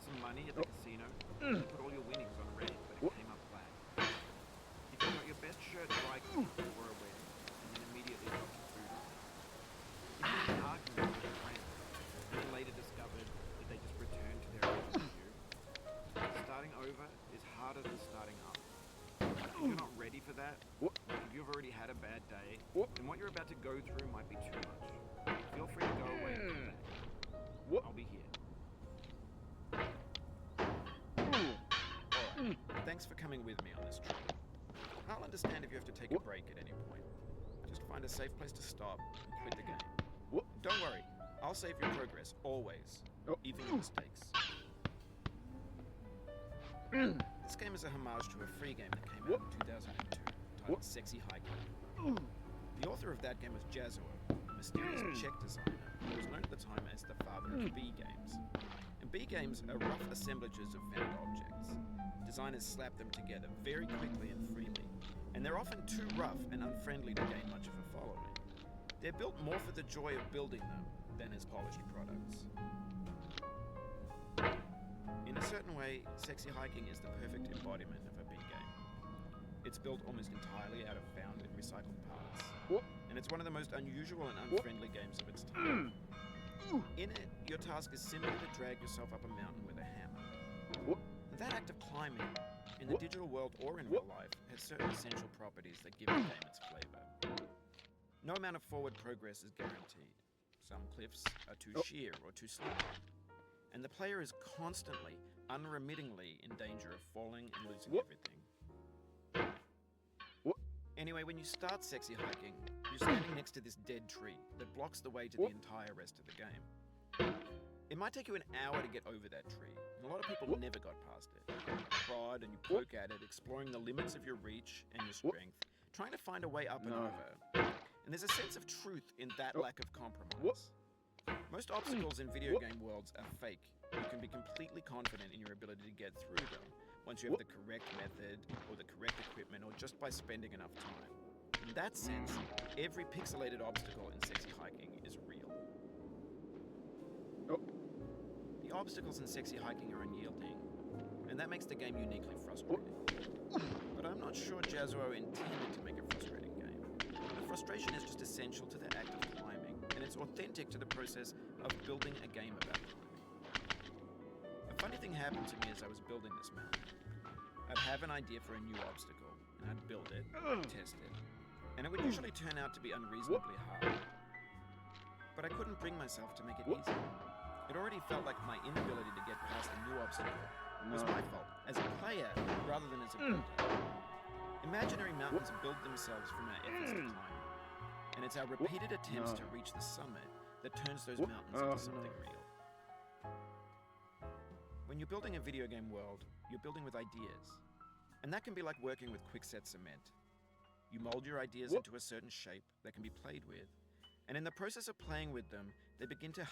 won some money at the casino, you put all your winnings on red, but it came up black. If you got your best shirt dry cleaned before a wedding, and then immediately dropped your food on it. If you had an argument with a friend, and then later discovered that they just returned to their original view, starting over is harder than starting up. If you're not ready for that, like if you've already had a bad day, then what you're about to go through might be too much. Feel free to go away and come back. I'll be here. Alright, thanks for coming with me on this trip. I'll understand if you have to take a break at any point. Just find a safe place to stop and quit the game. Don't worry, I'll save your progress, always. Even your mistakes. This game is a homage to a free game that came out in 2002, titled Sexy Hiking. The author of that game was Jazzuo, a mysterious Czech designer who was known at the time as the father of B games. And B games are rough assemblages of found objects. Designers slap them together very quickly and freely, and they're often too rough and unfriendly to gain much of a following. They're built more for the joy of building them than as polished products. In a certain way, Sexy Hiking is the perfect embodiment of a B game. It's built almost entirely out of found and recycled parts, and it's one of the most unusual and unfriendly games of its time. In it, your task is simply to drag yourself up a mountain with a hammer. That act of climbing, in the digital world or in real life, has certain essential properties that give the game its flavor. No amount of forward progress is guaranteed. Some cliffs are too sheer or too slippery, and the player is constantly, unremittingly in danger of falling and losing everything. Anyway, when you start Sexy Hiking, you're standing next to this dead tree that blocks the way to the entire rest of the game. It might take you an hour to get over that tree, and a lot of people never got past it. You prod and you poke at it, exploring the limits of your reach and your strength, trying to find a way up and over. And there's a sense of truth in that lack of compromise. Most obstacles in video game worlds are fake. You can be completely confident in your ability to get through them once you have the correct method or the correct equipment or just by spending enough time. In that sense, every pixelated obstacle in Sexy Hiking is real. The obstacles in Sexy Hiking are unyielding, and that makes the game uniquely frustrating. But I'm not sure Jazzuo intended to make a frustrating game. The frustration is just essential to the act of climbing, and it's authentic to the process of building a game about climbing. A funny thing happened to me as I was building this mountain. I'd have an idea for a new obstacle, and I'd build it, test it, and it would usually turn out to be unreasonably hard. But I couldn't bring myself to make it easy. It already felt like my inability to get past a new obstacle was my fault, as a player rather than as a builder. Imaginary mountains build themselves from our efforts to climb them, and it's our repeated attempts to reach the summit that turns those mountains into something real. When you're building a video game world, you're building with ideas, and that can be like working with quickset cement. You mold your ideas into a certain shape that can be played with, and in the process of playing with them, they begin to